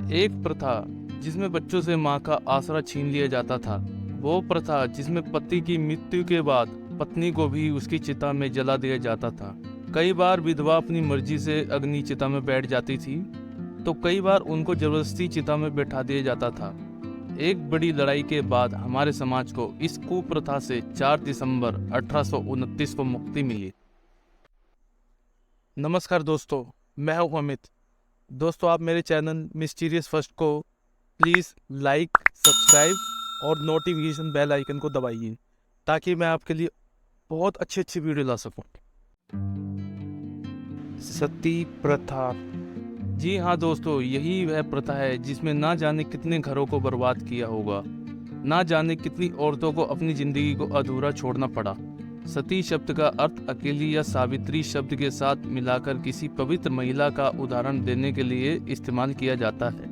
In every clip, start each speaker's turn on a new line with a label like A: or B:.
A: एक प्रथा जिसमें बच्चों से मां का आसरा छीन लिया जाता था। वो प्रथा जिसमें पति की मृत्यु के बाद पत्नी को भी उसकी चिता में जला दिया जाता था। कई बार विधवा अपनी मर्जी से अग्नि चिता में बैठ जाती थी, तो कई बार उनको जबरदस्ती चिता में बैठा दिया जाता था। एक बड़ी लड़ाई के बाद हमारे समाज को इस कुप्रथा से 4 दिसंबर 1829 को मुक्ति मिली। नमस्कार दोस्तों, मैं हूं अमित। दोस्तों, आप मेरे चैनल मिस्टीरियस फर्स्ट को प्लीज़ लाइक, सब्सक्राइब और नोटिफिकेशन बेल आइकन को दबाइए ताकि मैं आपके लिए बहुत अच्छी वीडियो ला सकूं। सती प्रथा। जी हाँ दोस्तों, यही वह प्रथा है जिसमें ना जाने कितने घरों को बर्बाद किया होगा, ना जाने कितनी औरतों को अपनी जिंदगी को अधूरा छोड़ना पड़ा। सती शब्द का अर्थ अकेली या सावित्री शब्द के साथ मिलाकर किसी पवित्र महिला का उदाहरण देने के लिए इस्तेमाल किया जाता है।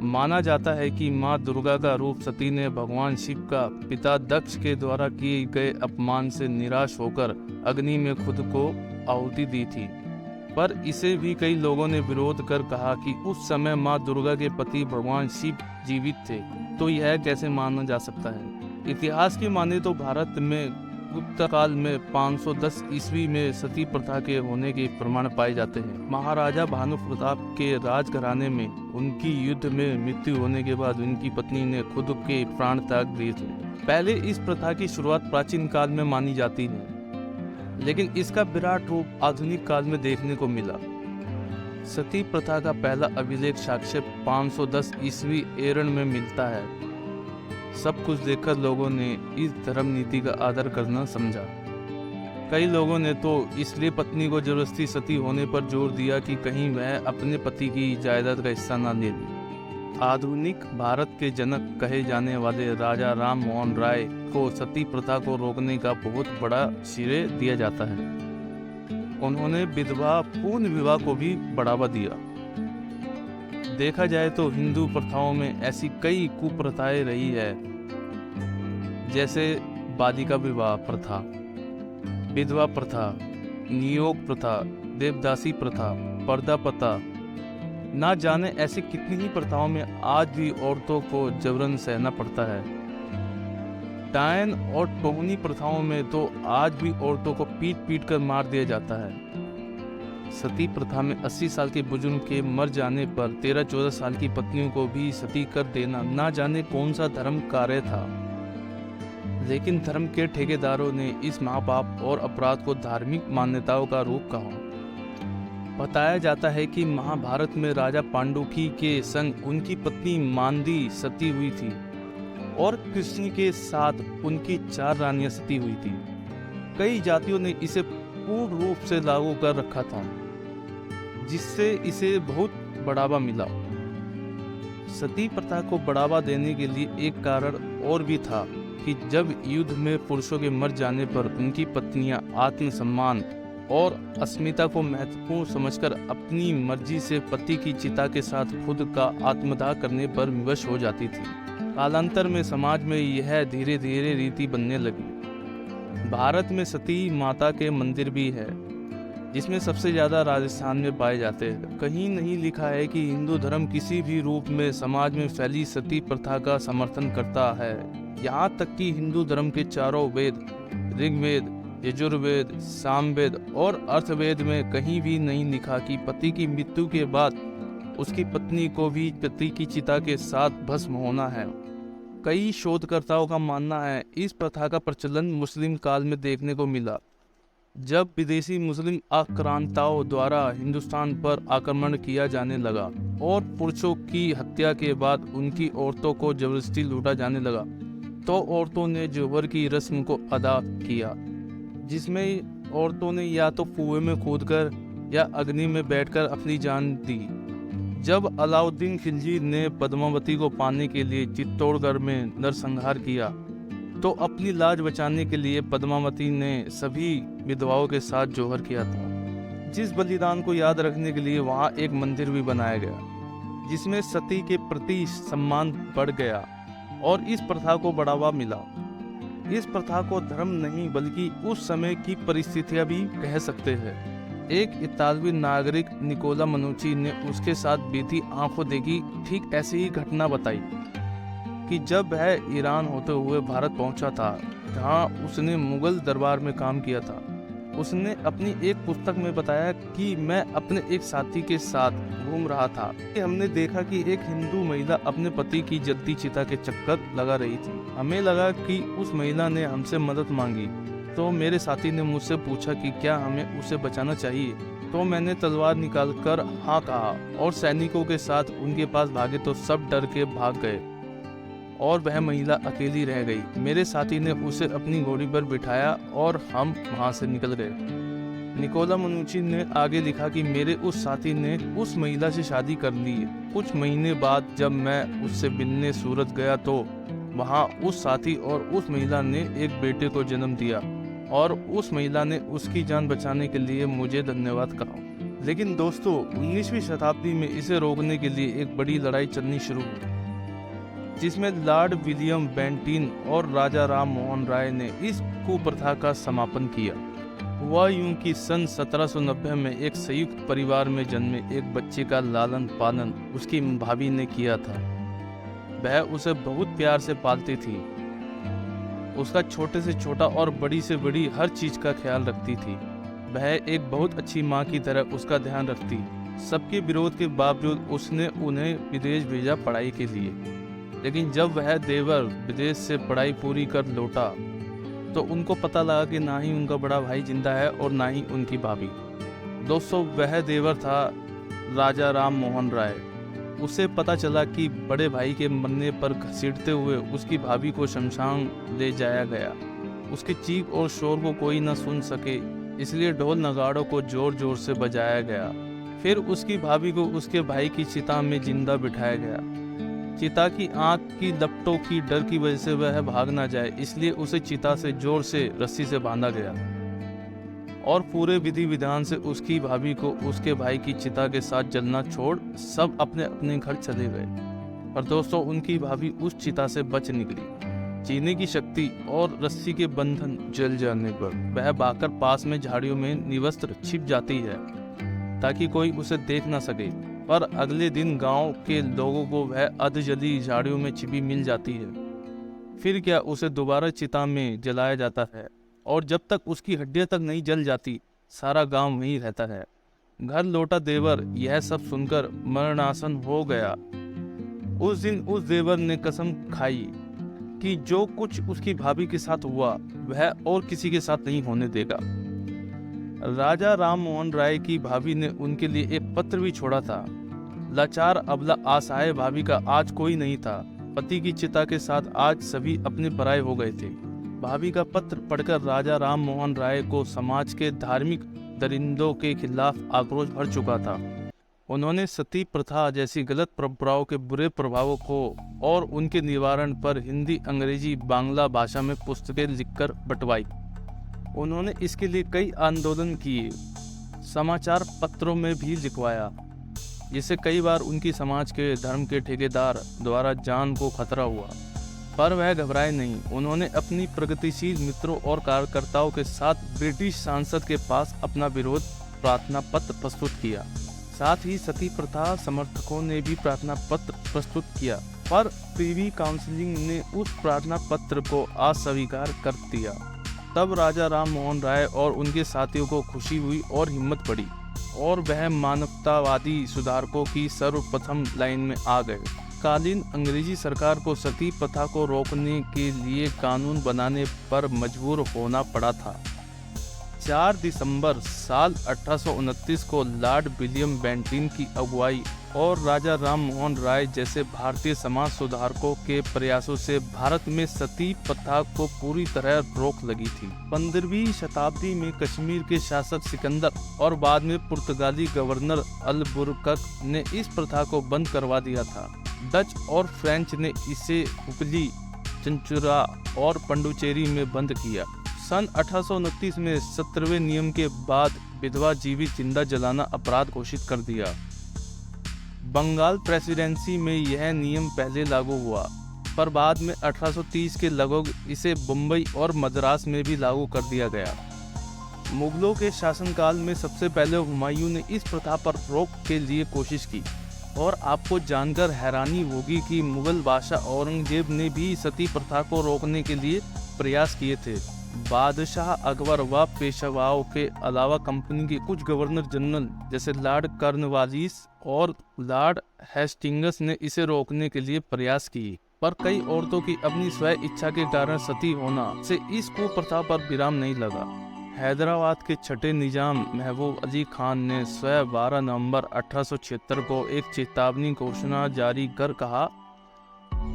A: माना जाता है कि माँ दुर्गा का रूप सती ने भगवान शिव का पिता दक्ष के द्वारा किए गए अपमान से निराश होकर अग्नि में खुद को आहुति दी थी। पर इसे भी कई लोगों ने विरोध कर कहा कि उस समय माँ दुर्गा के पति भगवान शिव जीवित थे, तो यह कैसे माना जा सकता है। इतिहास की माने तो भारत में गुप्त काल में 510 ईस्वी में सती प्रथा के होने के प्रमाण पाए जाते हैं। महाराजा भानु प्रताप के राजघराने में उनकी युद्ध में मृत्यु होने के बाद उनकी पत्नी ने खुद के प्राण त्याग दिए थे। पहले इस प्रथा की शुरुआत प्राचीन काल में मानी जाती है, लेकिन इसका विराट रूप आधुनिक काल में देखने को मिला। सती प्रथा का पहला अभिलेख साक्ष्य 510 ईस्वी एरन में मिलता है। सब कुछ देखकर लोगों ने इस धर्म नीति का आदर करना समझा। कई लोगों ने तो इसलिए पत्नी को जबरदस्ती सती होने पर जोर दिया कि कहीं वह अपने पति की जायदाद का हिस्सा न ले ले। आधुनिक भारत के जनक कहे जाने वाले राजा राम मोहन राय को सती प्रथा को रोकने का बहुत बड़ा श्रेय दिया जाता है। उन्होंने विधवा पूर्ण विवाह को भी बढ़ावा दिया। देखा जाए तो हिंदू प्रथाओं में ऐसी कई कुप्रथाएं रही है, जैसे बालिका विवाह प्रथा, विधवा प्रथा, नियोग प्रथा, देवदासी प्रथा, पर्दा प्रथा। ना जाने ऐसी कितनी ही प्रथाओं में आज भी औरतों को जबरन सहना पड़ता है। डायन और टोहनी प्रथाओं में तो आज भी औरतों को पीट पीट कर मार दिया जाता है। सती प्रथा में 80 साल के बुजुर्ग के मर जाने पर 13-14 साल की पत्नियों को भी सती कर देना ना जाने कौन सा धर्म कार्य था। लेकिन धर्म के ठेकेदारों ने इस महापाप और अपराध को धार्मिक मान्यताओं का रूप कहा। बताया जाता है कि महाभारत में राजा पांडुकी के संग उनकी पत्नी मांदी सती हुई थी और कृष्ण के साथ उनकी 4 रानियां सती हुई थी। कई जातियों ने इसे पूर्ण रूप से लागू कर रखा था, जिससे इसे बहुत बढ़ावा मिला। सती प्रथा को बढ़ावा देने के लिए एक कारण और भी था कि जब युद्ध में पुरुषों के मर जाने पर उनकी पत्नियां आत्मसम्मान और अस्मिता को महत्वपूर्ण समझकर अपनी मर्जी से पति की चिता के साथ खुद का आत्मदाह करने पर विवश हो जाती थी। कालांतर में समाज में यह धीरे धीरे रीति बनने लगी। भारत में सती माता के मंदिर भी है, जिसमें सबसे ज्यादा राजस्थान में पाए जाते हैं। कहीं नहीं लिखा है कि हिंदू धर्म किसी भी रूप में समाज में फैली सती प्रथा का समर्थन करता है। यहाँ तक कि हिंदू धर्म के चारों वेद, ऋग्वेद, यजुर्वेद, सामवेद और अर्थवेद में कहीं भी नहीं लिखा कि पति की मृत्यु के बाद उसकी पत्नी को भी पति की चिता के साथ भस्म होना है। कई शोधकर्ताओं का मानना है इस प्रथा का प्रचलन मुस्लिम काल में देखने को मिला, जब विदेशी मुस्लिम आक्रांताओं द्वारा हिंदुस्तान पर आक्रमण किया जाने लगा और पुरुषों की हत्या के बाद उनकी औरतों को जबरदस्ती लूटा जाने लगा, तो औरतों ने जोहर की रस्म को अदा किया, जिसमें औरतों ने या तो कुएं में कूदकर या अग्नि में बैठकर अपनी जान दी। जब अलाउद्दीन खिलजी ने पद्मावती को पाने के लिए चित्तौड़गढ़ में नरसंहार किया, तो अपनी लाज बचाने के लिए पद्मावती ने सभी विधवाओं के साथ जोहर किया था। जिस बलिदान को याद रखने के लिए वहां एक मंदिर भी बनाया गया, जिसमें सती के प्रति सम्मान बढ़ गया और इस प्रथा को बढ़ावा मिला। इस प्रथा को धर्म नहीं बल्कि उस समय की परिस्थितियां भी कह सकते हैं। एक इतालवी नागरिक निकोला मनुची ने उसके साथ बीती आंखों देखी ठीक ऐसी ही घटना बताई कि जब वह ईरान होते हुए भारत पहुंचा था, जहां उसने मुगल दरबार में काम किया था। उसने अपनी एक पुस्तक में बताया कि मैं अपने एक साथी के साथ घूम रहा था कि हमने देखा कि एक हिंदू महिला अपने पति की जलती चिता के चक्कर लगा रही थी। हमें लगा कि उस महिला ने हमसे मदद मांगी, तो मेरे साथी ने मुझसे पूछा कि क्या हमें उसे बचाना चाहिए। तो मैंने तलवार निकालकर हाँ कहा और सैनिकों के साथ उनके पास भागे तो सब डर के भाग गए और वह महिला अकेली रह गई। मेरे साथी ने उसे अपनी घोड़ी पर बिठाया और हम वहां से निकल गए। निकोला मनुची ने आगे लिखा कि मेरे उस साथी ने उस महिला से शादी कर ली। कुछ महीने बाद जब मैं उससे मिलने सूरत गया तो वहां उस साथी और उस महिला ने एक बेटे को जन्म दिया और उस महिला ने उसकी जान बचाने के लिए मुझे धन्यवाद कहा। लेकिन दोस्तों, 19वीं शताब्दी में इसे रोकने के लिए एक बड़ी लड़ाई चलनी शुरू हुई, जिसमें लॉर्ड विलियम बेंटिन और राजा राम मोहन राय ने इस कुप्रथा का समापन किया। हुआ यूं कि सन 1790 में एक संयुक्त परिवार में जन्मे एक बच्चे का लालन पालन उसकी भाभी ने किया था। वह उसे बहुत प्यार से पालती थी, उसका छोटे से छोटा और बड़ी से बड़ी हर चीज का ख्याल रखती थी। वह एक बहुत अच्छी माँ की तरह उसका ध्यान रखती। सबके विरोध के बावजूद उसने उन्हें विदेश भेजा पढ़ाई के लिए। लेकिन जब वह देवर विदेश से पढ़ाई पूरी कर लौटा तो उनको पता लगा कि ना ही उनका बड़ा भाई जिंदा है और ना ही उनकी भाभी। दोस्तों, वह देवर था राजा राम मोहन राय। उसे पता चला कि बड़े भाई के मरने पर घसीटते हुए उसकी भाभी को शमशान ले जाया गया। उसके चीख और शोर को कोई न सुन सके, इसलिए ढोल नगाड़ों को जोर जोर से बजाया गया। फिर उसकी भाभी को उसके भाई की चिता में जिंदा बिठाया गया। चिता की आंख की लपटों की डर की वजह से वह भाग ना जाए, इसलिए उसे चिता से जोर से रस्सी से बांधा गया और पूरे विधि विधान से उसकी भाभी को उसके भाई की चिता के साथ जलना छोड़ सब अपने अपने घर चले गए। पर दोस्तों, उनकी भाभी उस चिता से बच निकली। जीने की शक्ति और रस्सी के बंधन जल जाने पर वह भागकर पास में झाड़ियों में निवस्त्र छिप जाती है ताकि कोई उसे देख ना सके। पर अगले दिन गांव के लोगों को वह अधजली झाड़ियों में छिपी मिल जाती है। फिर क्या, उसे दोबारा चिता में जलाया जाता है और जब तक उसकी हड्डियां तक नहीं जल जाती सारा गांव वहीं रहता है। घर लौटा देवर यह सब सुनकर मरणासन हो गया। उस दिन उस देवर ने कसम खाई कि जो कुछ उसकी भाभी के साथ हुआ वह और किसी के साथ नहीं होने देगा। राजा राम मोहन राय की भाभी ने उनके लिए एक पत्र भी छोड़ा था। लाचार अबला असहाय भाभी का आज कोई नहीं था। पति की चिता के साथ आज सभी अपने पराये हो गए थे। भाभी का पत्र पढ़कर राजा राम मोहन राय को समाज के धार्मिक दरिंदों के खिलाफ आक्रोश भर चुका था। उन्होंने सती प्रथा जैसी गलत परंपराओं के बुरे प्रभावों को और उनके निवारण पर हिंदी, अंग्रेजी, बांग्ला भाषा में पुस्तकें लिखकर बंटवाई। उन्होंने इसके लिए कई आंदोलन किए, समाचार पत्रों में भी लिखवाया, जिससे कई बार उनकी समाज के धर्म के ठेकेदार द्वारा जान को खतरा हुआ। पर वह घबराए नहीं। उन्होंने अपनी प्रगतिशील मित्रों और कार्यकर्ताओं के साथ ब्रिटिश सांसद के पास अपना विरोध प्रार्थना पत्र प्रस्तुत किया। साथ ही सती प्रथा समर्थकों ने भी प्रार्थना पत्र प्रस्तुत किया, पर प्रिवी काउंसिल ने उस प्रार्थना पत्र को अस्वीकार कर दिया। तब राजा राम मोहन राय और उनके साथियों को खुशी हुई और हिम्मत बढ़ी और वह मानवतावादी सुधारकों की सर्वप्रथम लाइन में आ गए। कालीन अंग्रेजी सरकार को सती प्रथा को रोकने के लिए कानून बनाने पर मजबूर होना पड़ा था। 4 दिसंबर साल 1829 को लॉर्ड विलियम बेंटिन की अगुवाई और राजा राम मोहन राय जैसे भारतीय समाज सुधारकों के प्रयासों से भारत में सती प्रथा को पूरी तरह रोक लगी थी। 15वीं शताब्दी में कश्मीर के शासक सिकंदर और बाद में पुर्तगाली गवर्नर अलबुकर्क ने इस प्रथा को बंद करवा दिया था। डच और फ्रेंच ने इसे हुगली, चंचुरा और पंडुचेरी में बंद किया। सन 1829 में 17वें नियम के बाद विधवा जीवित जिंदा जलाना अपराध घोषित कर दिया। बंगाल प्रेसिडेंसी में यह नियम पहले लागू हुआ, पर बाद में 1830 के लगभग इसे मुंबई और मद्रास में भी लागू कर दिया गया। मुगलों के शासनकाल में सबसे पहले हुमायूं ने इस प्रथा पर रोक के लिए कोशिश की और आपको जानकर हैरानी होगी कि मुगल बादशाह औरंगजेब ने भी सती प्रथा को रोकने के लिए प्रयास किए थे। बादशाह अकबर व पेशवाओं के अलावा कंपनी के कुछ गवर्नर जनरल जैसे लॉर्ड कॉर्नवालिस और लॉर्ड हेस्टिंग्स ने इसे रोकने के लिए प्रयास किए, पर कई औरतों की अपनी स्व इच्छा के कारण सती होना से इस कुप्रथा पर विराम नहीं लगा। हैदराबाद के छठे निजाम महबूब अली खान ने स्वयं 12 नवंबर 1876 को एक चेतावनी घोषणा जारी कर कहा,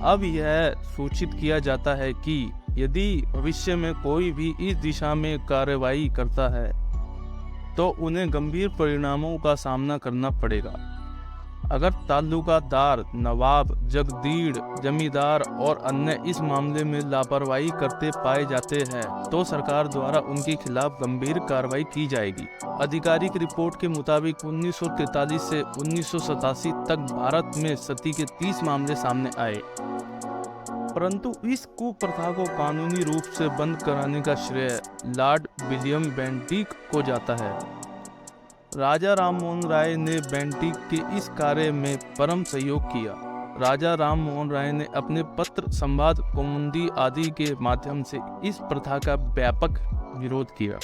A: अब यह सूचित किया जाता है कि यदि भविष्य में कोई भी इस दिशा में कार्रवाई करता है तो उन्हें गंभीर परिणामों का सामना करना पड़ेगा। अगर ताल्लुकादार, नवाब, जगदीड़, जमींदार और अन्य इस मामले में लापरवाही करते पाए जाते हैं तो सरकार द्वारा उनके खिलाफ गंभीर कार्रवाई की जाएगी। आधिकारिक रिपोर्ट के मुताबिक 1943 से 1987 तक भारत में सती के 30 मामले सामने आए, परंतु इस कुप्रथा को कानूनी रूप से बंद कराने का श्रेय लॉर्ड विलियम बेंटिक को जाता है। राजा राममोहन राय ने बेंटिक के इस कार्य में परम सहयोग किया। राजा राममोहन राय ने अपने पत्र, संवाद, कौमुदी आदि के माध्यम से इस प्रथा का व्यापक विरोध किया।